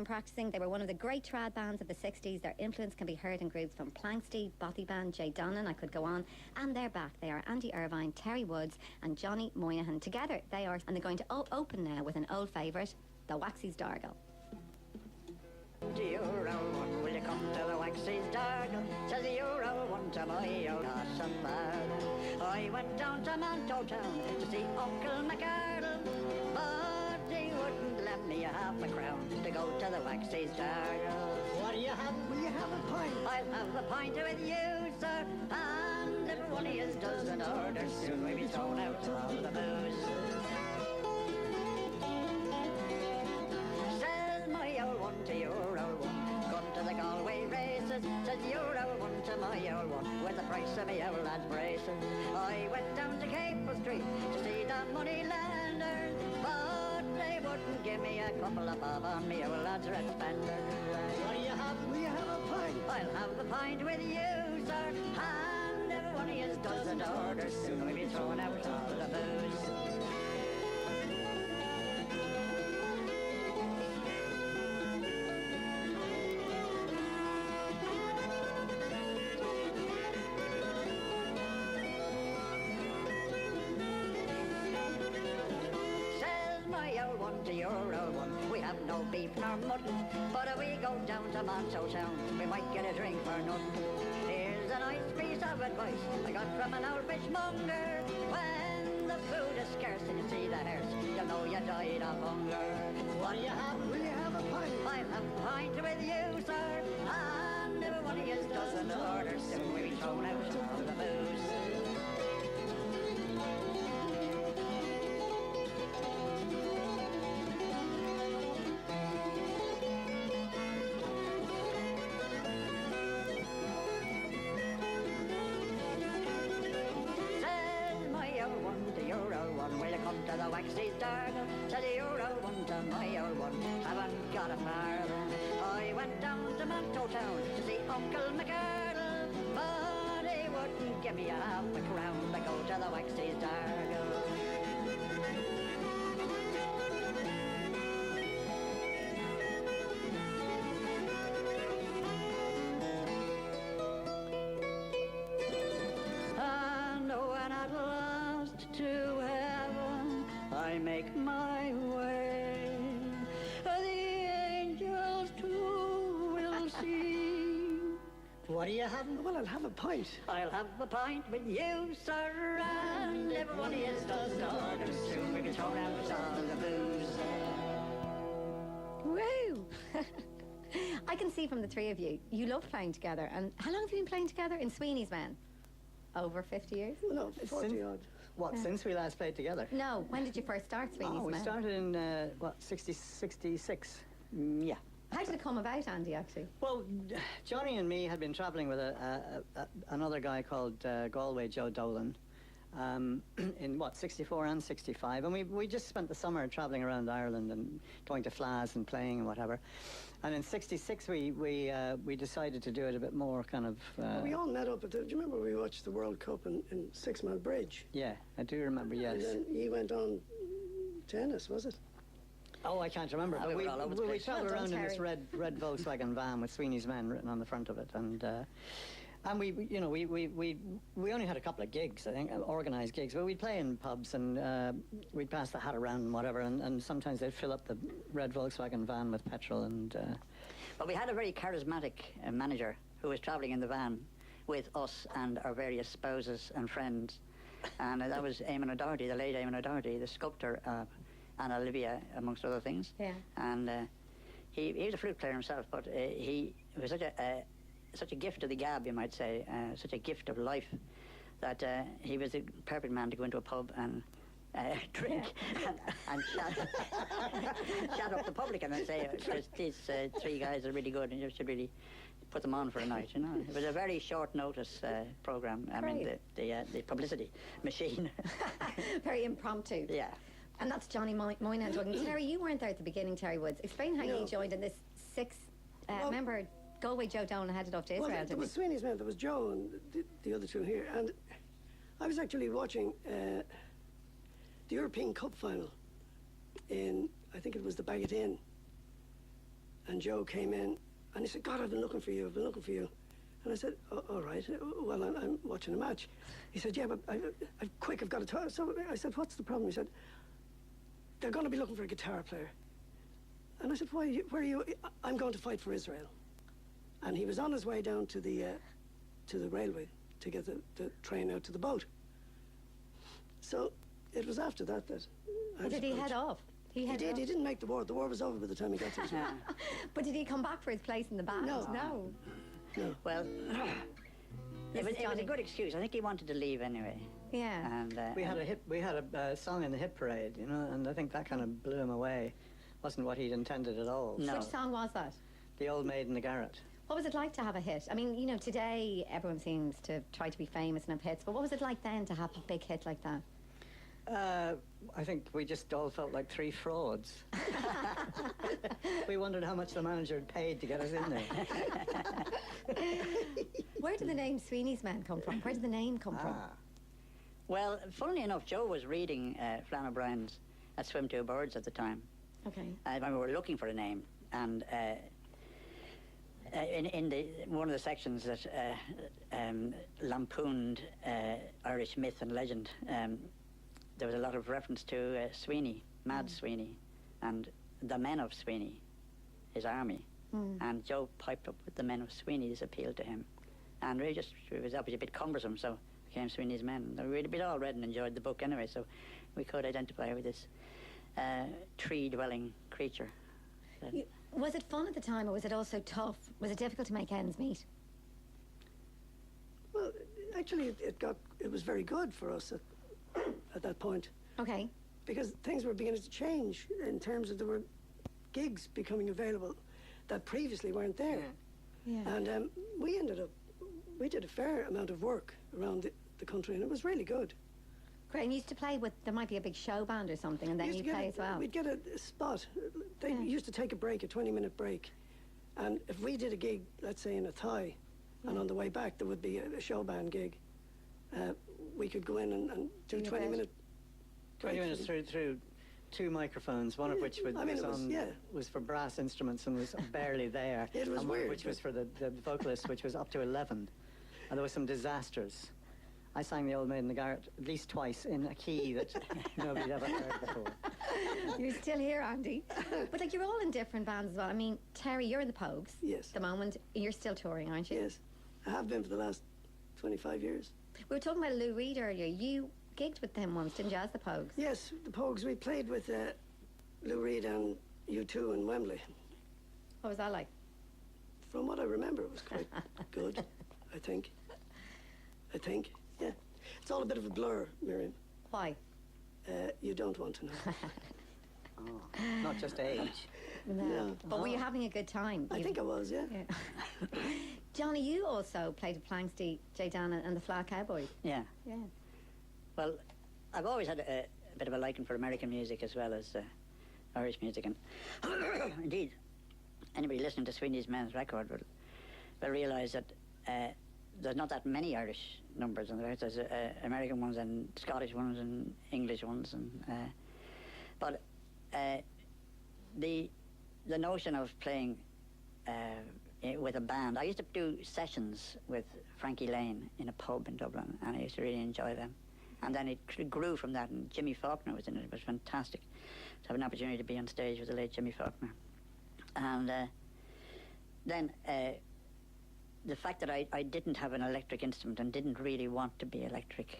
and practicing. They were one of the great trad bands of the 60s. Their influence can be heard in groups from Planksty, Bothy Band, Jay Donnan, I could go on. And they're back. They are Andy Irvine, Terry Woods and Johnny Moynihan. Together they are, and they're going to open now with an old favourite, the Waxy's Dargle. Dear old one, will you come to the Waxy's Dargle? Says the old one to my old horse and barrel. I went down to Manto Town to see Uncle McArdle, but he wouldn't let me have a crown to go to the Waxy's Dargle. What do you have? Will you have a pint? I'll have a pint with you, sir, and if one of yous doesn't order soon, we'll be thrown out of the booze. Old one to your old one, come to the Galway races, says your old one to my old one, with the price of my old lad's braces. I went down to Capel Street to see the money lenders, but they wouldn't give me a couple of bob on me old lad's red spenders. What do you have? Will you have a pint? I'll have a pint with you, sir, and if one of yous doesn't order soon, we'll be thrown out of the booze. To your old one, we have no beef nor mutton, but if we go down to Monto Town, we might get a drink for nothing. Here's a nice piece of advice I got from an old fishmonger: when the food is scarce and you see the hearse, you'll know you died of hunger. What do you have? Will you have a pint? I'll have a pint with you, sir, and if one of yous doesn't order soon, we'll be thrown out of the booze. Your old one, will you come to the Waxy's Dargle? Said your old one to my old one, haven't got a farthing. I went down to Manto Town to see Uncle McArdle, but he wouldn't give me a half a crown to go to the Waxy's Dargle. I make my way, the angels too will see. What do you have? Well, I'll have a pint. I'll have a pint with you, sir, and if one of yous does order soon, we'll be thrown out of the booze. Woo! I can see from the three of you, you love playing together. And how long have you been playing together in Sweeney's Men? Over 50 years? No, 40 odd. What, since we last played together? No, when did you first start Sweeney's Men? We started in, 66? Yeah. How did it come about, Andy, actually? Well, Johnny and me had been travelling with another guy called Galway Joe Dolan in, 64 and 65. And we just spent the summer travelling around Ireland and going to Flas and playing and whatever. And in 66, we decided to do it a bit more kind of... we all met up at do you remember we watched the World Cup in Six Mile Bridge? Yeah, I do remember, yes. And then he went on tennis, was it? Oh, I can't remember. But we travelled around in this red Volkswagen van with Sweeney's Men written on the front of it, and we only had a couple of gigs, I think, organised gigs, but we'd play in pubs and we'd pass the hat around and whatever, and sometimes they'd fill up the red Volkswagen van with petrol and... But we had a very charismatic manager who was travelling in the van with us and our various spouses and friends, and that was Eamon O'Doherty, the late Eamon O'Doherty, the sculptor, and Olivia, amongst other things. Yeah. And he was a flute player himself, but he was such a gift of the gab, you might say, such a gift of life, that he was the perfect man to go into a pub and drink and chat up the public and then say, these three guys are really good and you should really put them on for a night, you know. It was a very short notice programme. I mean, the publicity machine. Very impromptu. Yeah. And that's Johnny Moynihan talking. Terry, you weren't there at the beginning, Terry Woods. Explain how you joined in this six-member Galway Joe Dolan headed off to Israel. Well, there was Sweeney's Men, there was Joe and the other two here. And I was actually watching the European Cup final in, I think it was the Bagot Inn. And Joe came in, and he said, God, I've been looking for you, I've been looking for you. And I said, all right, well, I'm watching a match. He said, yeah, but quick, I've got to talk. So I said, what's the problem? He said, they're going to be looking for a guitar player. And I said, why, where are you? I'm going to fight for Israel. And he was on his way down to the railway to get the train out to the boat. So it was after that I was Did he approached. head off? He did. He didn't make the war. The war was over by the time he got to Israel. But did he come back for his place in the band? No. No. No. Well, it was a good excuse. I think he wanted to leave anyway. Yeah. And We had a song in the hit parade, you know, and I think that kind of blew him away. Wasn't what he'd intended at all. No. Which song was that? The Old Maid in the Garret. What was it like to have a hit? I mean, you know, today everyone seems to try to be famous and have hits, but what was it like then to have a big hit like that? I think we just all felt like three frauds. We wondered how much the manager had paid to get us in there. Where did the name Sweeney's Men come from? Where did the name come from? well, funnily enough, Joe was reading Flann O'Brien's At Swim Two Birds at the time. Okay. When we were looking for a name, and in one of the sections that lampooned Irish myth and legend, there was a lot of reference to Sweeney, Mad Sweeney, and the men of Sweeney, his army. And Joe piped up with the men of Sweeney's appeal to him. And it was obviously a bit cumbersome, so it became Sweeney's Men. We'd all read and enjoyed the book anyway, so we could identify with this tree-dwelling creature. Was it fun at the time, or was it also tough? Was it difficult to make ends meet? Well, actually, it was very good for us at that point, Okay. because things were beginning to change in terms of there were gigs becoming available that previously weren't there. Yeah. And we did a fair amount of work around the country, and it was really good. Great. And you used to play with, there might be a big show band or something, and then We you used to play get as well. We'd get a spot. They used to take a break, a 20-minute break. And if we did a gig, let's say in a Thai, and on the way back there would be a show band gig, we could go in and do your 20-minute 20 minutes through two microphones, one of which was for brass instruments and was barely there. It was and one weird, which was for the vocalist, which was up to 11. And there were some disasters. I sang The Old Maid in the Garret at least twice in a key that nobody'd ever heard before. You're still here, Andy. But like, you're all in different bands as well. I mean, Terry, you're in the Pogues. Yes. At the moment. You're still touring, aren't you? Yes, I have been for the last 25 years. We were talking about Lou Reed earlier. You gigged with them once, didn't you, as the Pogues? Yes, the Pogues. We played with Lou Reed and U2 in Wembley. What was that like? From what I remember, it was quite good, I think. Yeah. It's all a bit of a blur, Miriam. Why? You don't want to know. Not just age. No. But were you having a good time? I think I was, yeah. Yeah. Johnny, you also played with Planksty, Jay Dana and the Flat Cowboys. Yeah. Yeah. Well, I've always had a bit of a liking for American music as well as Irish music, and indeed, anybody listening to Sweeney's Men's record will realise that there's not that many Irish numbers on there. There's American ones and Scottish ones and English ones, and but the notion of playing with a band. I used to do sessions with Frankie Lane in a pub in Dublin, and I used to really enjoy them. And then it grew from that, and Jimmy Faulkner was in it. It was fantastic to have an opportunity to be on stage with the late Jimmy Faulkner. And then the fact that I didn't have an electric instrument and didn't really want to be electric,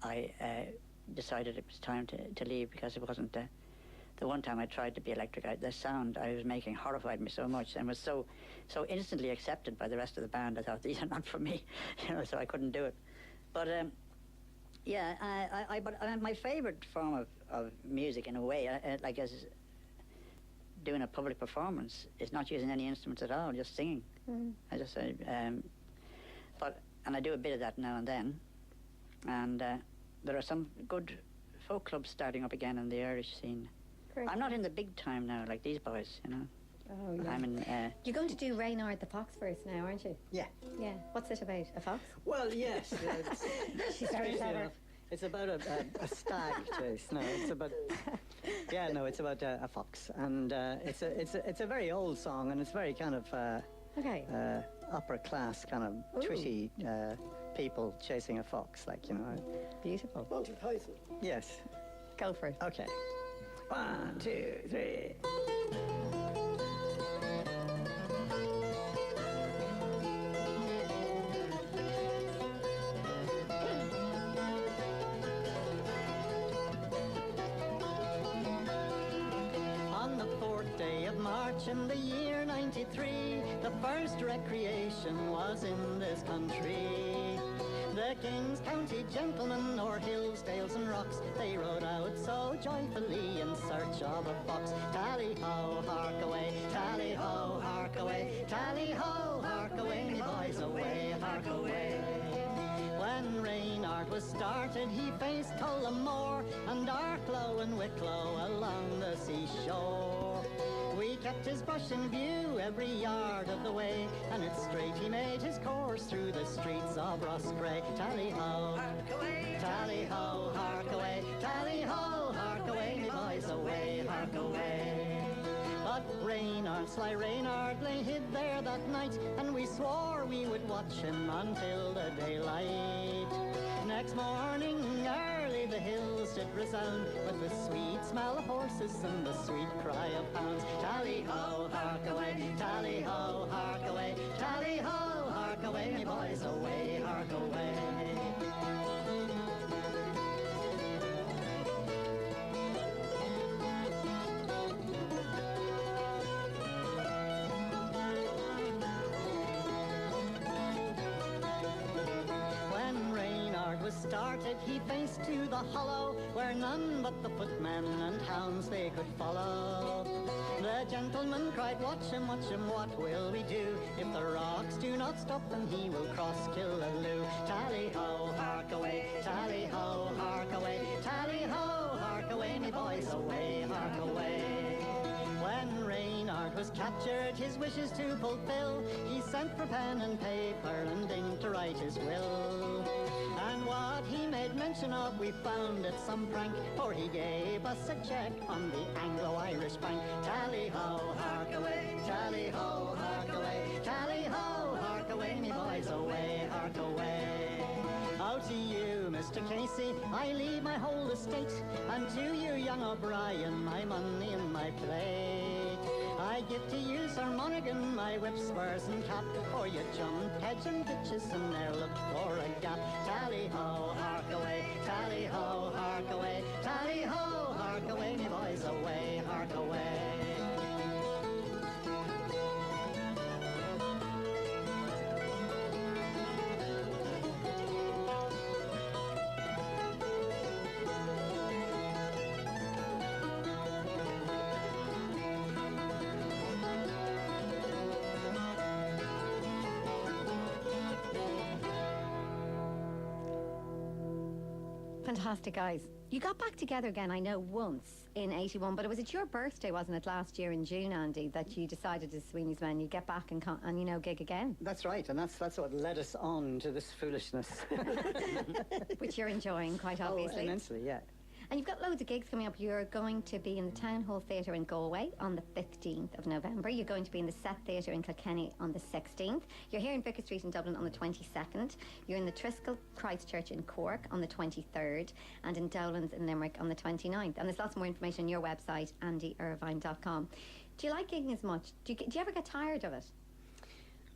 I decided it was time to leave, because it wasn't... the one time I tried to be electric, the sound I was making horrified me so much, and was so instantly accepted by the rest of the band. I thought, these are not for me, so I couldn't do it. But my favourite form of music, in a way, like as doing a public performance, is not using any instruments at all, just singing. I just say, and I do a bit of that now and then, and there are some good folk clubs starting up again in the Irish scene. Great. I'm not in the big time now, like these boys, Oh, yeah. I'm in... You're going to do Reynard the Fox first now, aren't you? Yeah. Yeah. What's it about? A fox? Well, yes. She's very Strangely clever. enough, It's about a stag chase. No, it's about it's about a fox, and it's a very old song, and it's very kind of Okay. upper class kind of twitty people chasing a fox, like, you know. Beautiful. Monty Python. Yes. Go for it. Okay. 1, 2, 3. On the 4th day of March in the year 93, the first recreation was in this country. The King's County gentlemen o'er hills, dales and rocks, they rode out so joyfully in search of a fox. Tally-ho, hark away, tally-ho, hark away, tally-ho, hark away, me boys, away, hark away. When Reynard was started, he faced Tullamore and Arklow and Wicklow along the seashore. We kept his brush in view every yard of the way, and it's straight he made his course through the streets of Roscrea. Tally-ho, hark away, tally-ho, hark away, tally-ho, hark away, me boys, away, hark away. But Reynard, sly Reynard, lay hid there that night, and we swore we would watch him until the daylight. Next morning, early the hills did resound with the sweet smell of horses and the sweet cry of hounds. Tally-ho, hark away, tally-ho, hark away, tally-ho, hark away, me boys, away, hark away. Was started, he faced to the hollow where none but the footmen and hounds they could follow. The gentleman cried, watch him, what will we do? If the rocks do not stop him, he will cross Killaloe. Tally-ho, hark away, tally-ho, hark away, tally-ho, hark away, me boys, away, hark away. When Reynard was captured, his wishes to fulfill, he sent for pen and paper and ink to write his will. And what he made mention of, we found it some prank, for he gave us a check on the Anglo-Irish Bank. Tally-ho, hark away, tally-ho, hark away, tally-ho, hark away, me boys, away, hark away. Out to you, Mr. Casey, I leave my whole estate, and to you, young O'Brien, my money and my plate. I give to you, Sir Monaghan, my whip, spurs and cap, for you jumped hedge and ditches and there looked for a gap. Tally-ho, hark away, tally-ho, hark away, tally-ho, hark away, me boys, away, hark away. Fantastic, guys. You got back together again, I know, once in 81, but it was at your birthday, wasn't it, last year in June, Andy, that you decided as Sweeney's Men, you get back and you know, gig again. That's right, and that's what led us on to this foolishness. Which you're enjoying, quite obviously. Oh, immensely, yeah. And you've got loads of gigs coming up. You're going to be in the Town Hall Theatre in Galway on the 15th of November. You're going to be in the Set Theatre in Kilkenny on the 16th. You're here in Vicar Street in Dublin on the 22nd. You're in the Triskel Christchurch in Cork on the 23rd. And in Dolan's in Limerick on the 29th. And there's lots more information on your website, andyirvine.com. Do you like gigging as much? Do you ever get tired of it?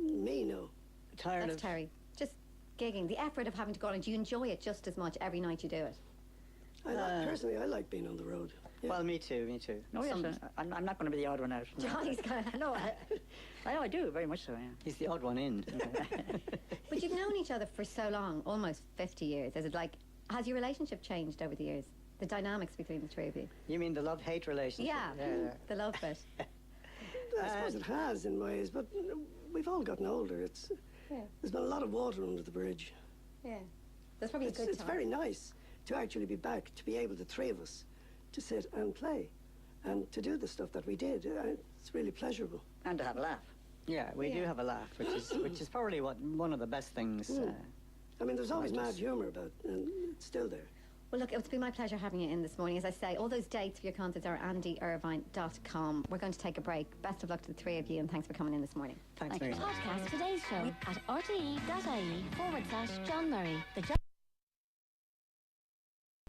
Me, no. Tired That's of... Terry. Just gigging. The effort of having to go on and do you enjoy it just as much every night you do it? Personally, I like being on the road. Yeah. Well, me too, me too. No, yes, I'm not going to be the odd one out. Johnny's kind of... No, I do, very much so, yeah. He's the odd one in. But you've known each other for so long, almost 50 years. Is it like, has your relationship changed over the years? The dynamics between the three of you? You mean the love-hate relationship? Yeah, the love bit. I suppose it has in ways, but we've all gotten older. There's been a lot of water under the bridge. Yeah. That's probably a good It's time. very nice to actually be back, to be able, the three of us, to sit and play and to do the stuff that we did. It's really pleasurable. And to have a laugh. Yeah, we do have a laugh, which is probably one of the best things. I mean, there's always like mad us. humour about, and it's still there. Well, look, it's been my pleasure having you in this morning. As I say, all those dates for your concerts are andyirvine.com. We're going to take a break. Best of luck to the three of you, and thanks for coming in this morning. Thanks Thank very you. much. Podcast today's show at rte.ie/John Murray. The